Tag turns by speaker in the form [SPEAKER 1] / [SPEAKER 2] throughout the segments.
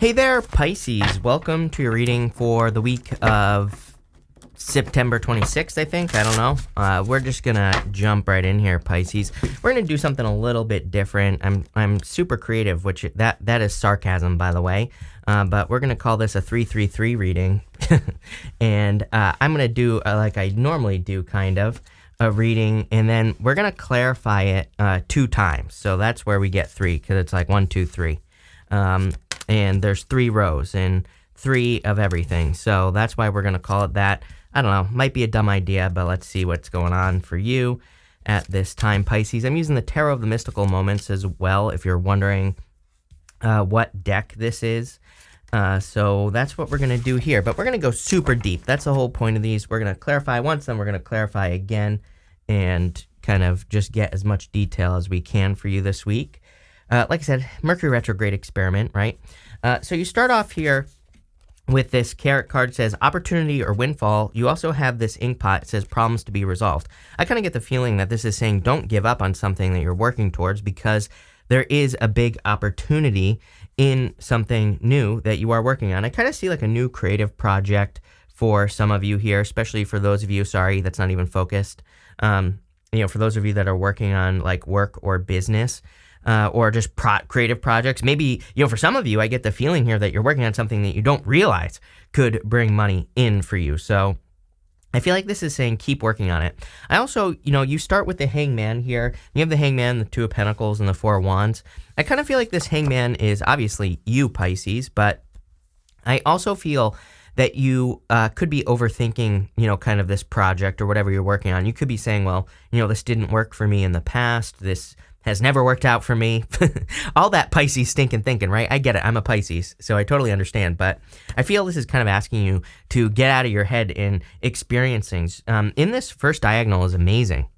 [SPEAKER 1] Hey there, Pisces. Welcome to your reading for the week of September 26th, I think. I don't know. We're just going to jump right in here, Pisces. We're going to do something a little bit different. I'm super creative, which that is sarcasm, by the way. But we're going to call this a 333 reading. And I'm going to do, like I normally do, kind of, a reading. And then we're going to clarify it 2 times. So that's where we get 3, because it's like 1, 2, 3. And there's 3 rows and 3 of everything. So that's why we're going to call it that. I don't know. Might be a dumb idea, but let's see what's going on for you at this time, Pisces. I'm using the Tarot of the Mystical Moments as well, if you're wondering what deck this is. So that's what we're going to do here. But we're going to go super deep. That's the whole point of these. We're going to clarify once, then we're going to clarify again and kind of just get as much detail as we can for you this week. Like I said, Mercury retrograde experiment, right? So you start off here with this carrot card. It says opportunity or windfall. You also have this ink pot. It says problems to be resolved. I kind of get the feeling that this is saying don't give up on something that you're working towards, because there is a big opportunity in something new that you are working on. I kind of see like a new creative project for some of you here, especially for those of you, sorry, that's not even focused. For those of you that are working on like work or business, or just creative projects. Maybe, for some of you, I get the feeling here that you're working on something that you don't realize could bring money in for you. So I feel like this is saying keep working on it. I also, you start with the Hangman here. You have the Hangman, the 2 of Pentacles, and the 4 of Wands. I kind of feel like this Hangman is obviously you, Pisces, but I also feel that you could be overthinking, kind of this project or whatever you're working on. You could be saying, well, this didn't work for me in the past. This has never worked out for me. All that Pisces stinking thinking, right? I get it. I'm a Pisces, so I totally understand. But I feel this is kind of asking you to get out of your head and experience things. In this first diagonal is amazing.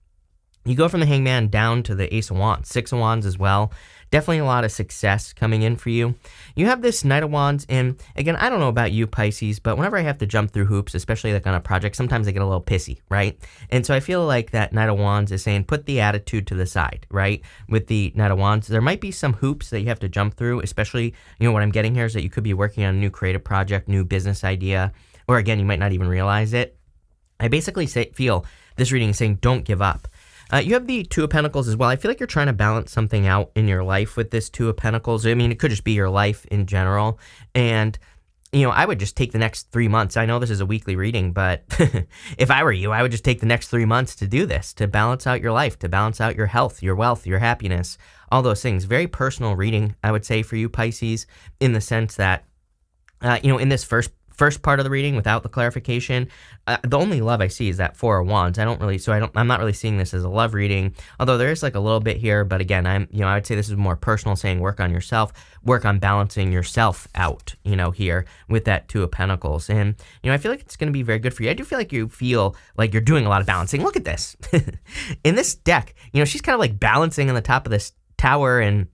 [SPEAKER 1] You go from the Hangman down to the Ace of Wands, 6 of Wands as well. Definitely a lot of success coming in for you. You have this Knight of Wands, and again, I don't know about you, Pisces, but whenever I have to jump through hoops, especially like on a project, sometimes I get a little pissy, right? And so I feel like that Knight of Wands is saying put the attitude to the side, right? With the Knight of Wands, there might be some hoops that you have to jump through, especially, what I'm getting here is that you could be working on a new creative project, new business idea, or again, you might not even realize it. I basically feel this reading is saying don't give up. You have the 2 of Pentacles as well. I feel like you're trying to balance something out in your life with this 2 of Pentacles. I mean, it could just be your life in general. And, I would just take the next 3 months. I know this is a weekly reading, but if I were you, I would just take the next 3 months to do this, to balance out your life, to balance out your health, your wealth, your happiness, all those things. Very personal reading, I would say, for you, Pisces, in the sense that, in this first part of the reading without the clarification, the only love I see is that 4 of Wands. I'm not really seeing this as a love reading, although there is like a little bit here, but again, I would say this is more personal, saying work on yourself, work on balancing yourself out, here with that 2 of Pentacles. And, I feel like it's going to be very good for you. I do feel like you're doing a lot of balancing. Look at this. In this deck, she's kind of like balancing on the top of this tower, and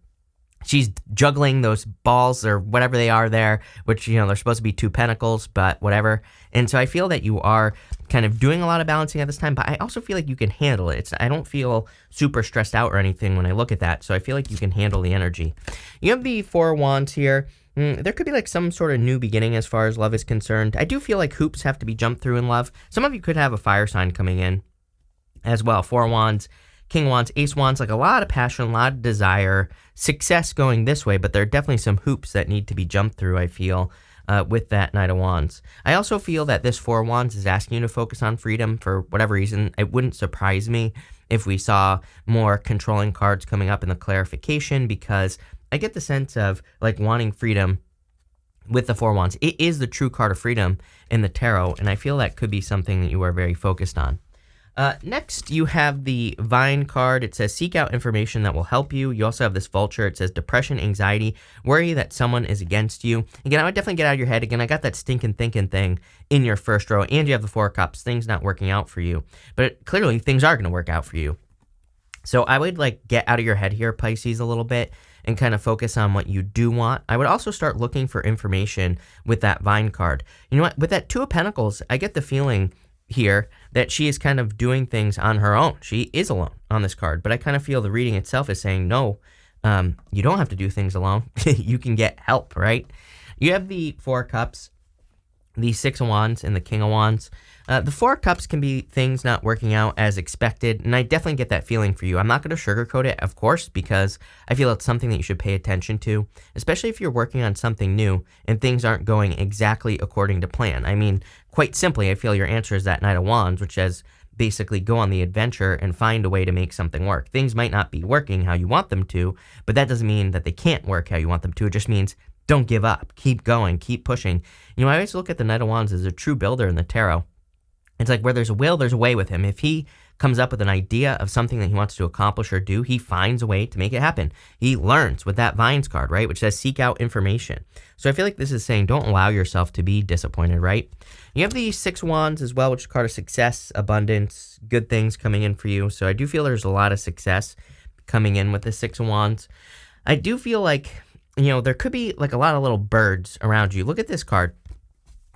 [SPEAKER 1] she's juggling those balls or whatever they are there, which, they're supposed to be 2 pentacles, but whatever. And so I feel that you are kind of doing a lot of balancing at this time, but I also feel like you can handle it. I don't feel super stressed out or anything when I look at that. So I feel like you can handle the energy. You have the 4 of Wands here. There could be like some sort of new beginning as far as love is concerned. I do feel like hoops have to be jumped through in love. Some of you could have a fire sign coming in as well. 4 of Wands, King of Wands, Ace of Wands, like a lot of passion, a lot of desire, success going this way, but there are definitely some hoops that need to be jumped through, I feel, with that Knight of Wands. I also feel that this 4 of Wands is asking you to focus on freedom for whatever reason. It wouldn't surprise me if we saw more controlling cards coming up in the clarification, because I get the sense of like wanting freedom with the 4 of Wands. It is the true card of freedom in the tarot, and I feel that could be something that you are very focused on. Next, you have the Vine card. It says seek out information that will help you. You also have this Vulture. It says depression, anxiety, worry that someone is against you. Again, I would definitely get out of your head. Again, I got that stinking thinking thing in your first row, and you have the 4 of Cups. Things not working out for you, but clearly things are going to work out for you. So I would like get out of your head here, Pisces, a little bit and kind of focus on what you do want. I would also start looking for information with that Vine card. You know what? With that 2 of Pentacles, I get the feeling here that she is kind of doing things on her own. She is alone on this card, but I kind of feel the reading itself is saying, no, you don't have to do things alone. You can get help, right? You have the Four of Cups, the Six of Wands, and the King of Wands. The Four of Cups can be things not working out as expected, and I definitely get that feeling for you. I'm not going to sugarcoat it, of course, because I feel it's something that you should pay attention to, especially if you're working on something new and things aren't going exactly according to plan. I mean, quite simply, I feel your answer is that Knight of Wands, which says basically go on the adventure and find a way to make something work. Things might not be working how you want them to, but that doesn't mean that they can't work how you want them to. It just means don't give up. Keep going. Keep pushing. You know, I always look at the Knight of Wands as a true builder in the tarot. It's like where there's a will, there's a way with him. If he comes up with an idea of something that he wants to accomplish or do, he finds a way to make it happen. He learns with that Vines card, right, which says seek out information. So I feel like this is saying don't allow yourself to be disappointed, right? You have the Six of Wands as well, which is a card of success, abundance, good things coming in for you. So I do feel there's a lot of success coming in with the Six of Wands. I do feel like, you know, there could be like a lot of little birds around you. Look at this card.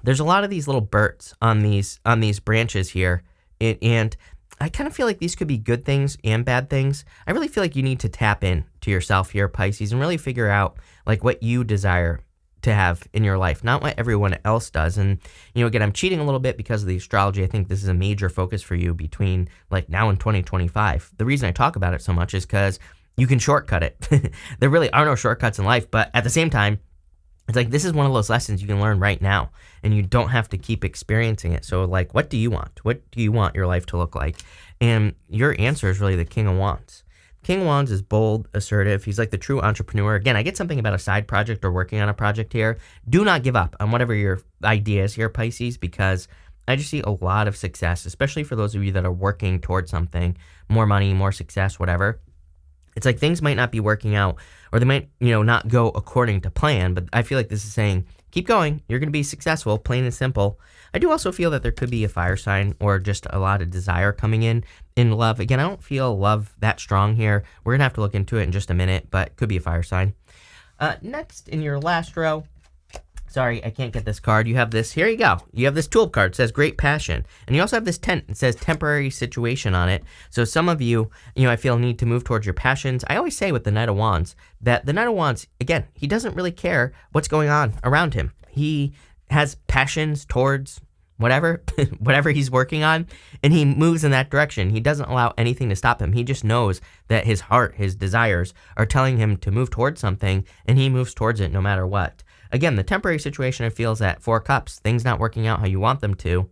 [SPEAKER 1] There's a lot of these little birds on these branches here, and I kind of feel like these could be good things and bad things. I really feel like you need to tap in to yourself here, Pisces, and really figure out like what you desire to have in your life, not what everyone else does. And, you know, again, I'm cheating a little bit because of the astrology. I think this is a major focus for you between like now and 2025. The reason I talk about it so much is because you can shortcut it. There really are no shortcuts in life, but at the same time, it's like this is one of those lessons you can learn right now, and you don't have to keep experiencing it. So, like, what do you want? What do you want your life to look like? And your answer is really the King of Wands. King of Wands is bold, assertive. He's like the true entrepreneur. Again, I get something about a side project or working on a project here. Do not give up on whatever your idea is here, Pisces, because I just see a lot of success, especially for those of you that are working towards something, more money, more success, whatever. It's like things might not be working out, or they might, you know, not go according to plan, but I feel like this is saying, keep going. You're going to be successful, plain and simple. I do also feel that there could be a fire sign or just a lot of desire coming in love. Again, I don't feel love that strong here. We're going to have to look into it in just a minute, but it could be a fire sign. Next, in your last row, sorry, I can't get this card. You have this, here you go. You have this tulip card. It says great passion. And you also have this tent. It says temporary situation on it. So some of you, you know, I feel need to move towards your passions. I always say with the Knight of Wands that the Knight of Wands, again, he doesn't really care what's going on around him. He has passions towards whatever, whatever he's working on, and he moves in that direction. He doesn't allow anything to stop him. He just knows that his heart, his desires are telling him to move towards something, and he moves towards it no matter what. Again, the temporary situation I feel is at Four Cups, things not working out how you want them to.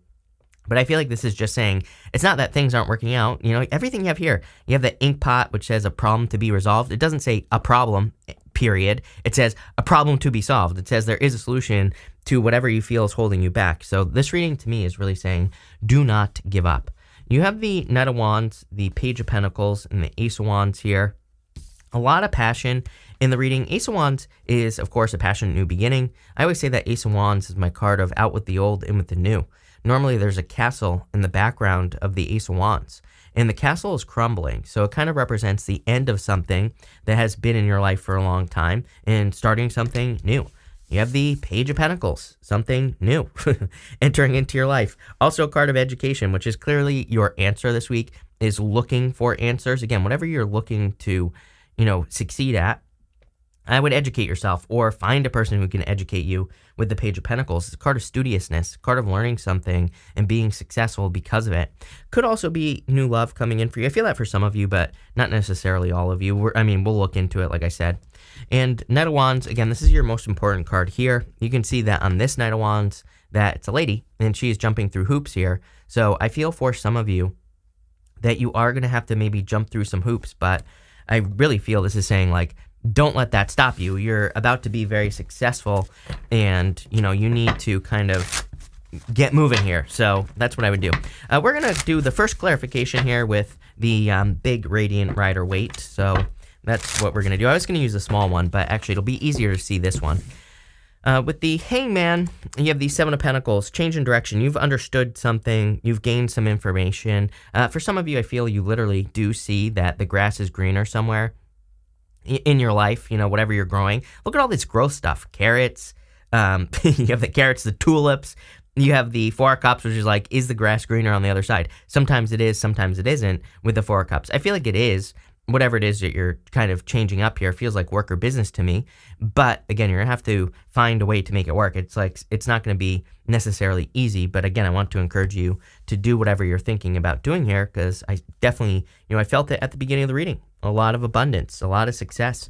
[SPEAKER 1] But I feel like this is just saying, it's not that things aren't working out. You know, everything you have here, you have the ink pot, which says a problem to be resolved. It doesn't say a problem, period. It says a problem to be solved. It says there is a solution to whatever you feel is holding you back. So this reading to me is really saying, do not give up. You have the Knight of Wands, the Page of Pentacles, and the Ace of Wands here. A lot of passion in the reading. Ace of Wands is, of course, a passionate new beginning. I always say that Ace of Wands is my card of out with the old, in with the new. Normally, there's a castle in the background of the Ace of Wands, and the castle is crumbling. So it kind of represents the end of something that has been in your life for a long time and starting something new. You have the Page of Pentacles, something new entering into your life. Also a card of education, which is clearly your answer this week, is looking for answers. Again, whatever you're looking to, you know, succeed at, I would educate yourself or find a person who can educate you with the Page of Pentacles. It's a card of studiousness, a card of learning something and being successful because of it. Could also be new love coming in for you. I feel that for some of you, but not necessarily all of you. We'll look into it, like I said. And Knight of Wands, again, this is your most important card here. You can see that on this Knight of Wands that it's a lady, and she's jumping through hoops here. So I feel for some of you that you are going to have to maybe jump through some hoops, but I really feel this is saying, like, don't let that stop you. You're about to be very successful, and, you know, you need to kind of get moving here. So that's what I would do. We're going to do the first clarification here with the big Radiant Rider weight. So that's what we're going to do. I was going to use a small one, but actually it'll be easier to see this one. With the Hangman, you have the Seven of Pentacles, change in direction. You've understood something. You've gained some information. For some of you, I feel you literally do see that the grass is greener somewhere in your life, you know, whatever you're growing. Look at all this growth stuff. Carrots. You have the carrots, the tulips. You have the Four of Cups, which is like, is the grass greener on the other side? Sometimes it is, sometimes it isn't with the Four of Cups. I feel like it is. whatever it is that you're kind of changing up here feels like work or business to me. But again, you're going to have to find a way to make it work. It's like, it's not going to be necessarily easy. But again, I want to encourage you to do whatever you're thinking about doing here, because I definitely, I felt it at the beginning of the reading. A lot of abundance, a lot of success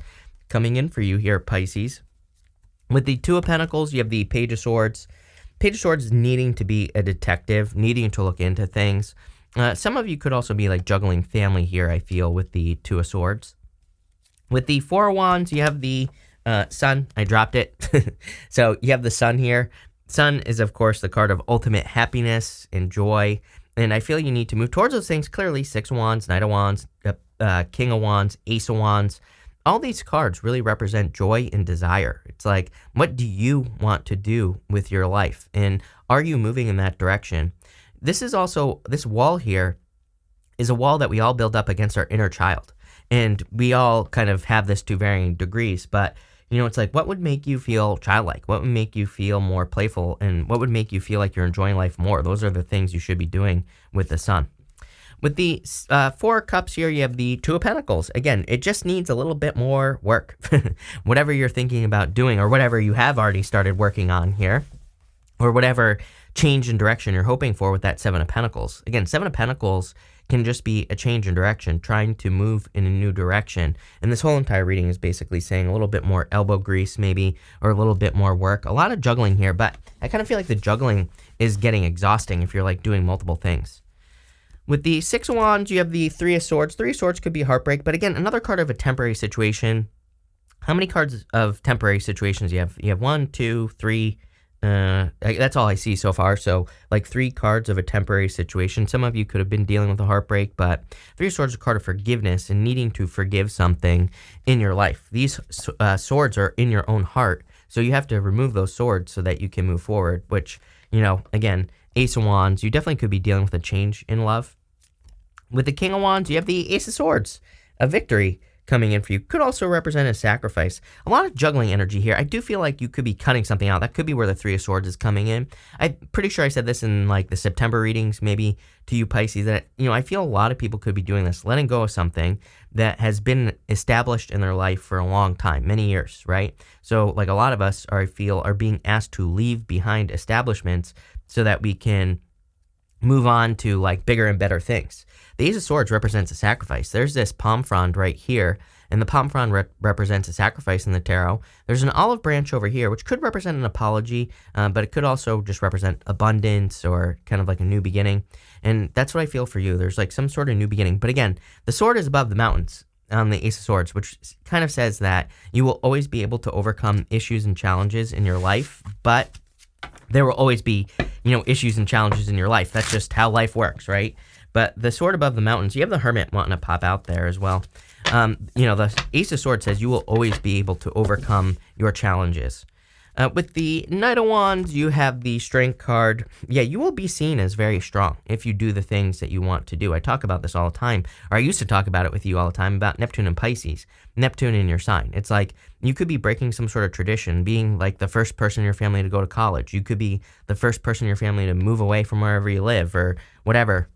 [SPEAKER 1] coming in for you here, Pisces. With the Two of Pentacles, you have the Page of Swords. Page of Swords is needing to be a detective, needing to look into things. Some of you could also be like juggling family here, I feel, with the Two of Swords. With the Four of Wands, you have the Sun. I dropped it. So you have the Sun here. Sun is, of course, the card of ultimate happiness and joy. And I feel you need to move towards those things clearly. Six of Wands, Knight of Wands, King of Wands, Ace of Wands. All these cards really represent joy and desire. It's like, what do you want to do with your life? And are you moving in that direction? This is also, this wall here is a wall that we all build up against our inner child. And we all kind of have this to varying degrees. But, it's like, what would make you feel childlike? What would make you feel more playful? And what would make you feel like you're enjoying life more? Those are the things you should be doing with the Sun. With the Four of Cups here, you have the Two of Pentacles. Again, it just needs a little bit more work. Whatever you're thinking about doing, or whatever you have already started working on here, or whatever change in direction you're hoping for with that Seven of Pentacles. Again, Seven of Pentacles can just be a change in direction, trying to move in a new direction. And this whole entire reading is basically saying a little bit more elbow grease maybe, or a little bit more work. A lot of juggling here, but I kind of feel like the juggling is getting exhausting if you're like doing multiple things. With the Six of Wands, you have the Three of Swords. Three of Swords could be heartbreak, but again, another card of a temporary situation. How many cards of temporary situations do you have? You have 1, 2, 3. That's all I see so far. So like 3 cards of a temporary situation. Some of you could have been dealing with a heartbreak, but Three of Swords is a card of forgiveness and needing to forgive something in your life. These swords are in your own heart, so you have to remove those swords so that you can move forward, which, again, Ace of Wands, you definitely could be dealing with a change in love. With the King of Wands, you have the Ace of Swords, a victory coming in for you. Could also represent a sacrifice. A lot of juggling energy here. I do feel like you could be cutting something out. That could be where the Three of Swords is coming in. I'm pretty sure I said this in like the September readings, maybe to you Pisces, that, I feel a lot of people could be doing this, letting go of something that has been established in their life for a long time, many years, right? So like a lot of us are being asked to leave behind establishments so that we can move on to like bigger and better things. The Ace of Swords represents a sacrifice. There's this palm frond right here, and the palm frond represents a sacrifice in the tarot. There's an olive branch over here, which could represent an apology, but it could also just represent abundance or kind of like a new beginning. And that's what I feel for you. There's like some sort of new beginning. But again, the sword is above the mountains on the Ace of Swords, which kind of says that you will always be able to overcome issues and challenges in your life, but there will always be, issues and challenges in your life. That's just how life works, right? But the sword above the mountains, you have the Hermit wanting to pop out there as well. The Ace of Swords says you will always be able to overcome your challenges. With the Knight of Wands, you have the Strength card. Yeah, you will be seen as very strong if you do the things that you want to do. I talk about this all the time, or I used to talk about it with you all the time, about Neptune and Pisces. Neptune in your sign. It's like you could be breaking some sort of tradition, being like the first person in your family to go to college. You could be the first person in your family to move away from wherever you live or whatever.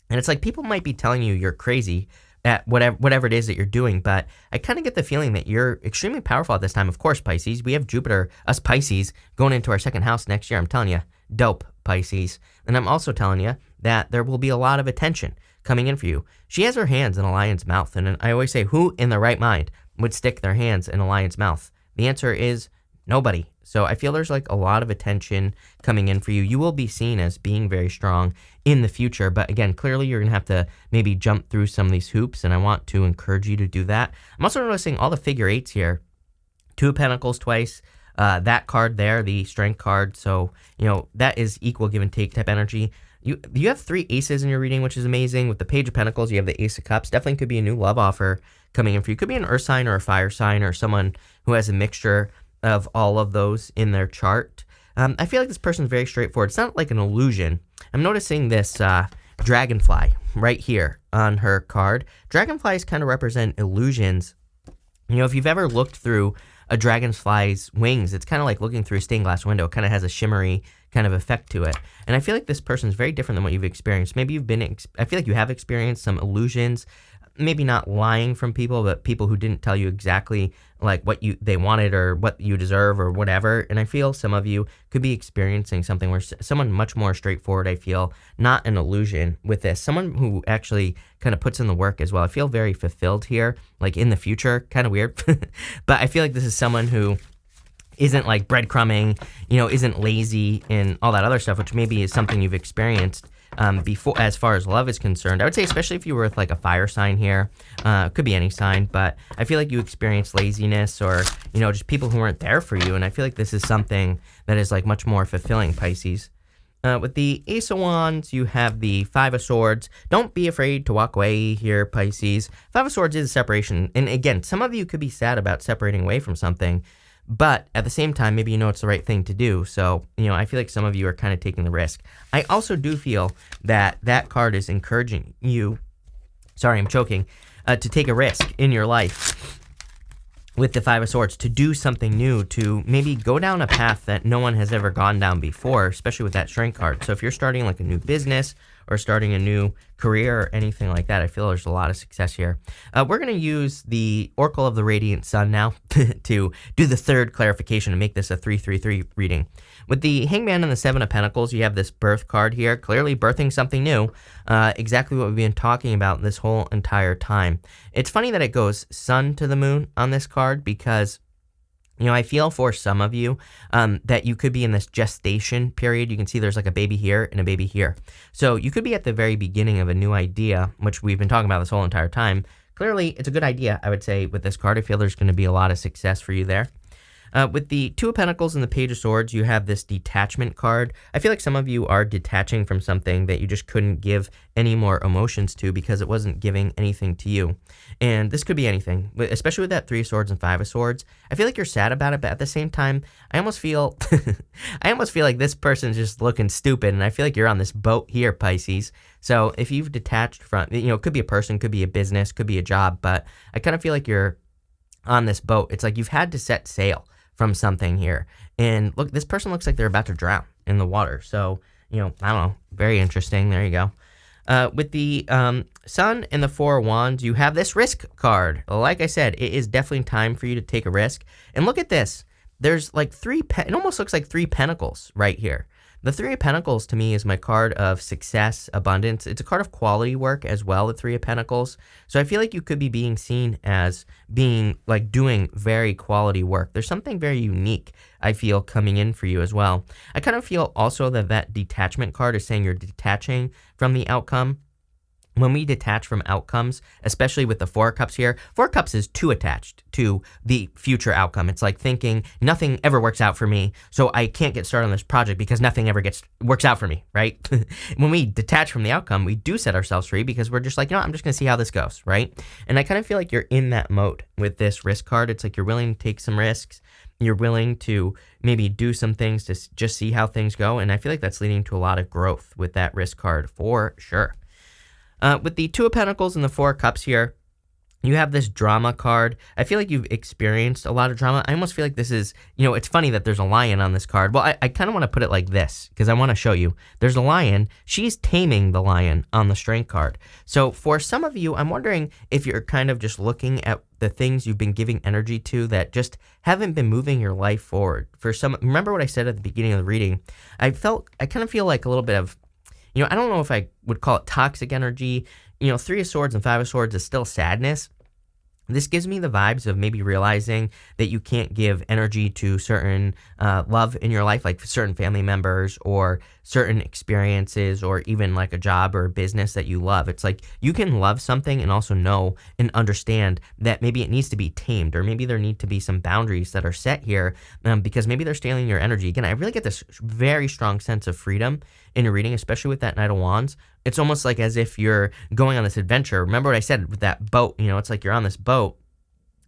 [SPEAKER 1] And it's like people might be telling you you're crazy at whatever it is that you're doing, but I kind of get the feeling that you're extremely powerful at this time. Of course, Pisces, we have Jupiter, us Pisces, going into our second house next year. I'm telling you, dope, Pisces. And I'm also telling you that there will be a lot of attention coming in for you. She has her hands in a lion's mouth, and I always say, who in their right mind would stick their hands in a lion's mouth? The answer is nobody. So I feel there's like a lot of attention coming in for you. You will be seen as being very strong in the future. But again, clearly you're going to have to maybe jump through some of these hoops, and I want to encourage you to do that. I'm also noticing all the figure eights here. Two of Pentacles twice. That card there, the Strength card. So, that is equal give and take type energy. You have 3 aces in your reading, which is amazing. With the Page of Pentacles, you have the Ace of Cups. Definitely could be a new love offer coming in for you. Could be an earth sign or a fire sign or someone who has a mixture of all of those in their chart. I feel like this person's very straightforward. It's not like an illusion. I'm noticing this dragonfly right here on her card. Dragonflies kind of represent illusions. If you've ever looked through a dragonfly's wings, it's kind of like looking through a stained glass window. It kind of has a shimmery kind of effect to it. And I feel like this person's very different than what you've experienced. Maybe I feel like you have experienced some illusions, maybe not lying from people, but people who didn't tell you exactly like what they wanted or what you deserve or whatever. And I feel some of you could be experiencing something where someone much more straightforward, I feel, not an illusion with this, someone who actually kind of puts in the work as well. I feel very fulfilled here, like in the future, kind of weird. But I feel like this is someone who isn't like breadcrumbing, isn't lazy and all that other stuff, which maybe is something you've experienced before as far as love is concerned. I would say especially if you were with like a fire sign here, could be any sign, but I feel like you experience laziness or, just people who weren't there for you. And I feel like this is something that is like much more fulfilling, Pisces. With the Ace of Wands, you have the Five of Swords. Don't be afraid to walk away here, Pisces. Five of Swords is separation. And again, some of you could be sad about separating away from something, but at the same time, maybe it's the right thing to do. So, I feel like some of you are kind of taking the risk. I also do feel that that card is encouraging you, sorry, I'm choking, to take a risk in your life with the Five of Swords, to do something new, to maybe go down a path that no one has ever gone down before, especially with that Strength card. So if you're starting like a new business or starting a new career or anything like that, I feel there's a lot of success here. We're going to use the Oracle of the Radiant Sun now to do the third clarification and make this a 3-3-3 reading. With the Hangman and the Seven of Pentacles, you have this Birth card here, clearly birthing something new, exactly what we've been talking about this whole entire time. It's funny that it goes Sun to the Moon on this card because I feel for some of you that you could be in this gestation period. You can see there's like a baby here and a baby here. So you could be at the very beginning of a new idea, which we've been talking about this whole entire time. Clearly, it's a good idea, I would say, with this card. I feel there's going to be a lot of success for you there. With the Two of Pentacles and the Page of Swords, you have this detachment card. I feel like some of you are detaching from something that you just couldn't give any more emotions to because it wasn't giving anything to you. And this could be anything, especially with that Three of Swords and Five of Swords. I feel like you're sad about it, but at the same time, I almost feel like this person's just looking stupid, and I feel like you're on this boat here, Pisces. So if you've detached from, it could be a person, could be a business, could be a job, but I kind of feel like you're on this boat. It's like you've had to set sail from something here. And look, this person looks like they're about to drown in the water. So, I don't know, very interesting. There you go. With the Sun and the Four of Wands, you have this Risk card. Like I said, it is definitely time for you to take a risk. And look at this. There's like it almost looks like three pentacles right here. The Three of Pentacles to me is my card of success, abundance. It's a card of quality work as well, the Three of Pentacles. So I feel like you could be being seen as being like doing very quality work. There's something very unique, I feel, coming in for you as well. I kind of feel also that detachment card is saying you're detaching from the outcome. When we detach from outcomes, especially with the Four of Cups here, Four of Cups is too attached to the future outcome. It's like thinking nothing ever works out for me, so I can't get started on this project because nothing ever works out for me, right? When we detach from the outcome, we do set ourselves free because we're just like, I'm just going to see how this goes, right? And I kind of feel like you're in that mode with this Risk card. It's like you're willing to take some risks. You're willing to maybe do some things to just see how things go, and I feel like that's leading to a lot of growth with that Risk card for sure. With the Two of Pentacles and the Four of Cups here, you have this Drama card. I feel like you've experienced a lot of drama. I almost feel like this is, it's funny that there's a lion on this card. Well, I kind of want to put it like this because I want to show you. There's a lion. She's taming the lion on the Strength card. So for some of you, I'm wondering if you're kind of just looking at the things you've been giving energy to that just haven't been moving your life forward. For some, remember what I said at the beginning of the reading? I kind of feel like a little bit of, I don't know if I would call it toxic energy. Three of Swords and Five of Swords is still sadness. This gives me the vibes of maybe realizing that you can't give energy to certain love in your life, like certain family members or certain experiences or even like a job or a business that you love. It's like you can love something and also know and understand that maybe it needs to be tamed, or maybe there need to be some boundaries that are set here because maybe they're stealing your energy. Again, I really get this very strong sense of freedom in your reading, especially with that Knight of Wands. It's almost like as if you're going on this adventure. Remember what I said with that boat, it's like you're on this boat.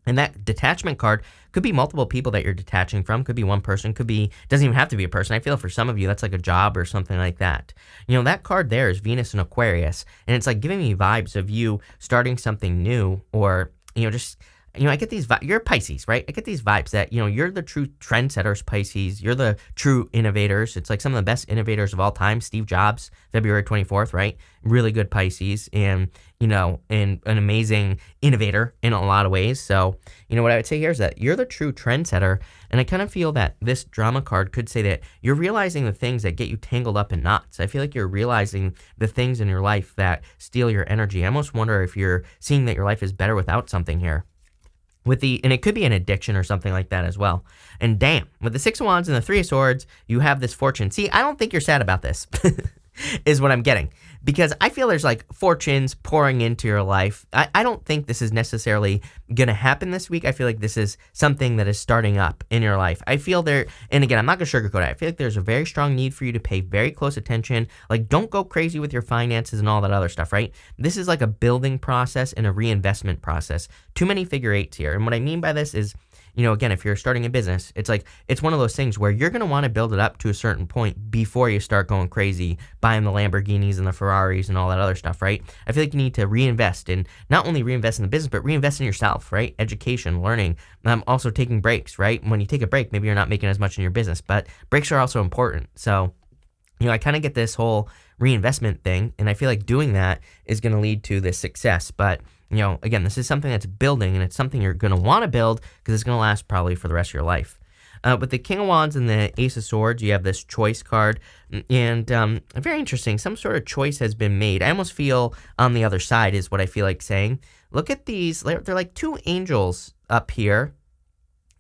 [SPEAKER 1] And that detachment card could be multiple people that you're detaching from. Could be one person. Doesn't even have to be a person. I feel for some of you, that's like a job or something like that. That card there is Venus and Aquarius. And it's like giving me vibes of you starting something new or, just I get these you're Pisces, right? I get these vibes that, you're the true trendsetters, Pisces. You're the true innovators. It's like some of the best innovators of all time. Steve Jobs, February 24th, right? Really good Pisces and, and an amazing innovator in a lot of ways. So, what I would say here is that you're the true trendsetter. And I kind of feel that this drama card could say that you're realizing the things that get you tangled up in knots. I feel like you're realizing the things in your life that steal your energy. I almost wonder if you're seeing that your life is better without something here. And it could be an addiction or something like that as well. And damn, with the Six of Wands and the Three of Swords, you have this fortune. See, I don't think you're sad about this, is what I'm getting. Because I feel there's like fortunes pouring into your life. I don't think this is necessarily going to happen this week. I feel like this is something that is starting up in your life. I feel there, and again, I'm not going to sugarcoat it. I feel like there's a very strong need for you to pay very close attention. Like, don't go crazy with your finances and all that other stuff, right? This is like a building process and a reinvestment process. Too many figure eights here. And what I mean by this is, again, if you're starting a business, it's one of those things where you're going to want to build it up to a certain point before you start going crazy, buying the Lamborghinis and the Ferraris and all that other stuff, right? I feel like you need to reinvest in, not only reinvest in the business, but reinvest in yourself, right? Education, learning, also taking breaks, right? When you take a break, maybe you're not making as much in your business, but breaks are also important. So, I kind of get this whole reinvestment thing, and I feel like doing that is going to lead to this success. But again, this is something that's building, and it's something you're going to want to build because it's going to last probably for the rest of your life. With the King of Wands and the Ace of Swords, you have this choice card, and very interesting. Some sort of choice has been made. I almost feel on the other side is what I feel like saying. Look at these. They're like two angels up here,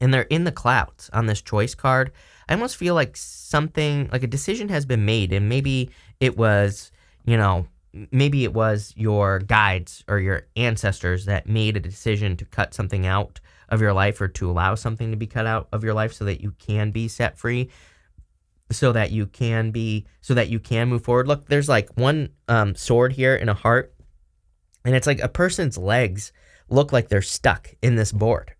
[SPEAKER 1] and they're in the clouds on this choice card. I almost feel like something, like a decision has been made, and maybe it was, maybe it was your guides or your ancestors that made a decision to cut something out of your life or to allow something to be cut out of your life so that you can be set free, so that you can move forward. Look, there's like one sword here and a heart, and it's like a person's legs look like they're stuck in this board.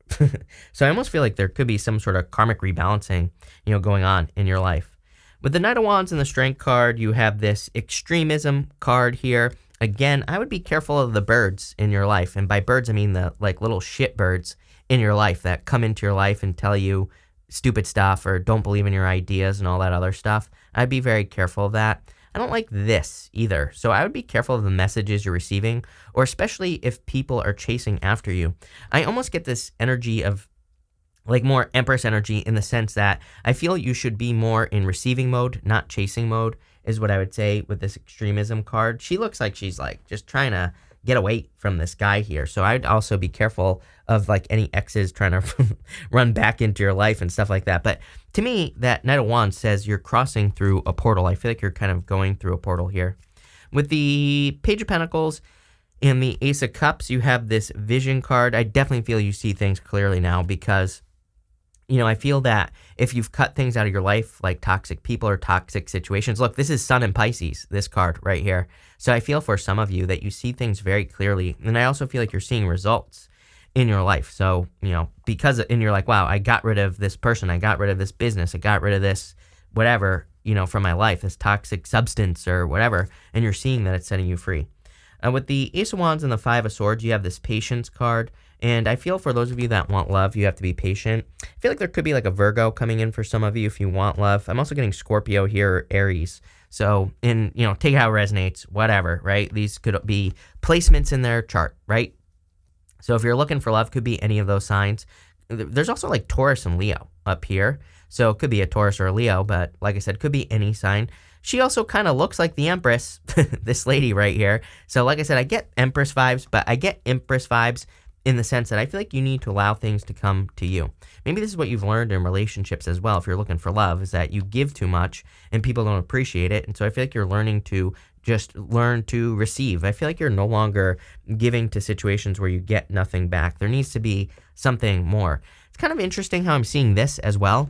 [SPEAKER 1] So I almost feel like there could be some sort of karmic rebalancing, going on in your life. With the Knight of Wands and the Strength card, you have this extremism card here. Again, I would be careful of the birds in your life. And by birds, I mean the like little shit birds in your life that come into your life and tell you stupid stuff or don't believe in your ideas and all that other stuff. I'd be very careful of that. I don't like this either. So I would be careful of the messages you're receiving, or especially if people are chasing after you. I almost get this energy of like more Empress energy in the sense that I feel you should be more in receiving mode, not chasing mode, is what I would say with this extremism card. She looks like she's like just trying to get away from this guy here. So I'd also be careful of like any exes trying to run back into your life and stuff like that. But to me, that Knight of Wands says you're crossing through a portal. I feel like you're kind of going through a portal here. With the Page of Pentacles and the Ace of Cups, you have this Vision card. I definitely feel you see things clearly now because, I feel that if you've cut things out of your life, like toxic people or toxic situations, look, this is Sun and Pisces, this card right here. So I feel for some of you that you see things very clearly. And I also feel like you're seeing results in your life. So, and you're like, wow, I got rid of this person. I got rid of this business. I got rid of this, whatever, from my life, this toxic substance or whatever. And you're seeing that it's setting you free. With the Ace of Wands and the Five of Swords, you have this Patience card. And I feel for those of you that want love, you have to be patient. I feel like there could be like a Virgo coming in for some of you if you want love. I'm also getting Scorpio here, or Aries. So, take it how it resonates, whatever, right? These could be placements in their chart, right? So if you're looking for love, could be any of those signs. There's also like Taurus and Leo up here. So it could be a Taurus or a Leo, but like I said, could be any sign. She also kind of looks like the Empress, this lady right here. So like I said, I get Empress vibes, but I get Empress vibes in the sense that I feel like you need to allow things to come to you. Maybe this is what you've learned in relationships as well, if you're looking for love, is that you give too much and people don't appreciate it. And so I feel like you're learning to just learn to receive. I feel like you're no longer giving to situations where you get nothing back. There needs to be something more. It's kind of interesting how I'm seeing this as well.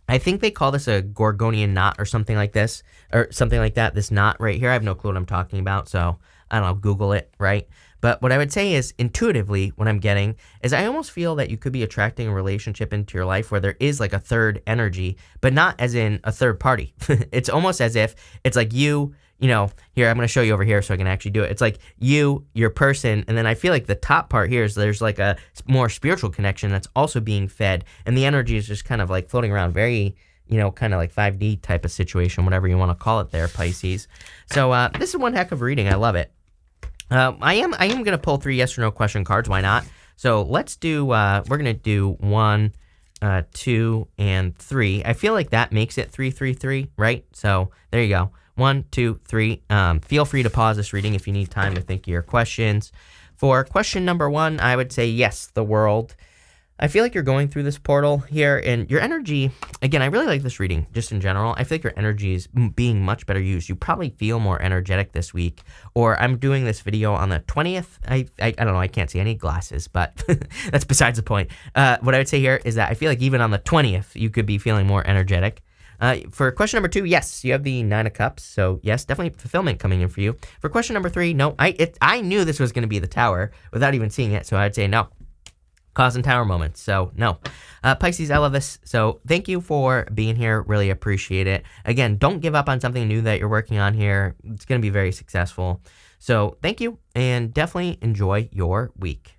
[SPEAKER 1] I think they call this a Gorgonian knot or something like this, or something like that. This knot right here, I have no clue what I'm talking about, so I don't know, Google it, right? But what I would say is, intuitively, what I'm getting is I almost feel that you could be attracting a relationship into your life where there is like a third energy, but not as in a third party. It's almost as if it's like you, you know, here, I'm going to show you over here so I can actually do it. It's like you, your person, and then I feel like the top part here is there's like a more spiritual connection that's also being fed, and the energy is just kind of like floating around, very, you know, kind of like 5D type of situation, whatever you want to call it there, Pisces. So this is one heck of a reading. I love it. I am going to pull 3 yes or no question cards. Why not? So let's do, we're going to do 1, 2, and 3. I feel like that makes it 3, 3, 3, right? So there you go. 1, 2, 3. Feel free to pause this reading if you need time to think of your questions. For question number 1, I would say yes, the world. I feel like you're going through this portal here, and your energy, again, I really like this reading just in general. I feel like your energy is being much better used. You probably feel more energetic this week, or I'm doing this video on the 20th. I don't know, I can't see any glasses, but that's besides the point. What I would say here is that I feel like even on the 20th, you could be feeling more energetic. For question number 2, yes, you have the 9 of Cups, so yes, definitely fulfillment coming in for you. For question number 3, no, I knew this was going to be the Tower without even seeing it, so I'd say no. Cause and Tower moments, so no. Pisces, I love this, so thank you for being here, really appreciate it. Again, don't give up on something new that you're working on here. It's going to be very successful. So thank you, and definitely enjoy your week.